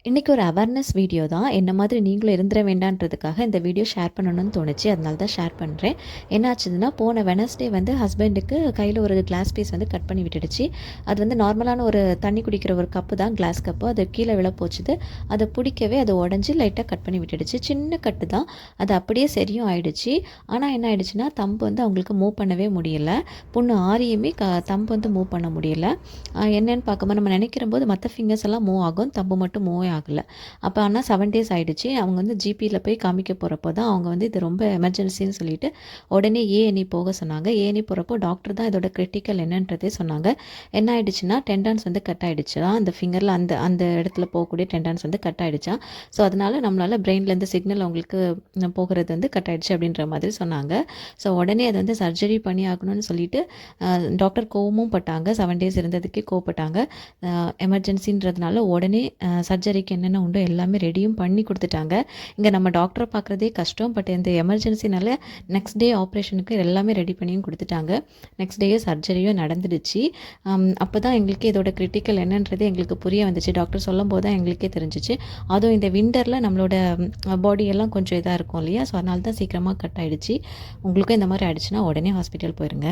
இன்றைக்கி ஒரு awareness video தான். என்ன மாதிரி நீங்களும் இருந்துட வேண்டான்றதுக்காக இந்த வீடியோ ஷேர் பண்ணணும்னு தோணுச்சு. அதனால தான் ஷேர் பண்ணுறேன். என்னாச்சுதுன்னா, போன வெனஸ்டே வந்து ஹஸ்பண்டுக்கு கையில் ஒரு கிளாஸ் பீஸ் வந்து கட் பண்ணி விட்டுடுச்சு. அது வந்து நார்மலான ஒரு தண்ணி குடிக்கிற ஒரு கப்பு தான், கிளாஸ் கப்பு. அது கீழே விழ போச்சுது. அதை பிடிக்கவே அது உடஞ்சி லைட்டாக கட் பண்ணி விட்டுடுச்சு. சின்ன கட்டு தான், அது அப்படியே சரியும் ஆயிடுச்சு. ஆனால் என்ன ஆயிடுச்சுன்னா, தம்பு வந்து அவங்களுக்கு மூவ் பண்ணவே முடியல. புண்ணு ஆறியுமே தம்பு வந்து மூவ் பண்ண முடியல. என்னென்னு பார்க்கும்போது நம்ம நினைக்கிற போது மற்ற ஃபிங்கர்ஸ் எல்லாம் மூவ் ஆகும், தம்பு மட்டும் மூவே ஆகலை. அப்போ ஆனால் 7 days ஆகிடுச்சு. அவங்க வந்து ஜிபியில் போய் காமிக்க போகிறப்போ தான் அவங்க வந்து இது ரொம்ப எமர்ஜென்சின்னு சொல்லிட்டு உடனே ஏஎன்இ போக சொன்னாங்க. ஏஎன்இ போகிறப்போ டாக்டர் தான் இதோட கிரிட்டிக்கல் என்னன்றதே சொன்னாங்க. என்ன ஆயிடுச்சுன்னா, டெண்டான்ஸ் வந்து கட் ஆகிடுச்சு. அந்த ஃபிங்கரில் அந்த அந்த இடத்துல போகக்கூடிய டெண்டான்ஸ் வந்து கட் ஆகிடுச்சா. ஸோ அதனால் நம்மளால் பிரெயின்லேருந்து சிக்னல் அவங்களுக்கு போகிறது வந்து கட் ஆகிடுச்சு அப்படின்ற மாதிரி சொன்னாங்க. ஸோ உடனே அதை வந்து சர்ஜரி பண்ணி ஆகணும்னு சொல்லிட்டு டாக்டர் கோவமும் பட்டாங்க. 7 days இருந்ததுக்கே கோவப்பட்டாங்க. எமர்ஜென்சின்றதுனால உடனே சர்ஜரிக்கு என்னென்ன உண்டோ எல்லாமே ரெடியும் பண்ணி கொடுத்துட்டாங்க. இங்கே நம்ம டாக்டரை பார்க்குறதே கஷ்டம். பட் இந்த எமர்ஜென்சினால நெக்ஸ்ட் டே ஆப்ரேஷனுக்கு எல்லாமே ரெடி பண்ணியும் கொடுத்துட்டாங்க. நெக்ஸ்ட் டேயே சர்ஜரியும் நடந்துடுச்சு. அப்போ தான் எங்களுக்கு இதோட கிரிட்டிக்கல் என்னன்றது எங்களுக்கு புரிய வந்துச்சு. டாக்டர் சொல்லும் போது தான் எங்களுக்கே தெரிஞ்சிச்சு. அதுவும் இந்த விண்டரில் நம்மளோட பாடியெல்லாம் கொஞ்சம் இதாக இருக்கும் இல்லையா. ஸோ அதனால தான் சீக்கிரமாக கட் ஆகிடுச்சு. உங்களுக்கும் இந்த மாதிரி ஆயிடுச்சுன்னா உடனே ஹாஸ்பிட்டல் போயிருங்க.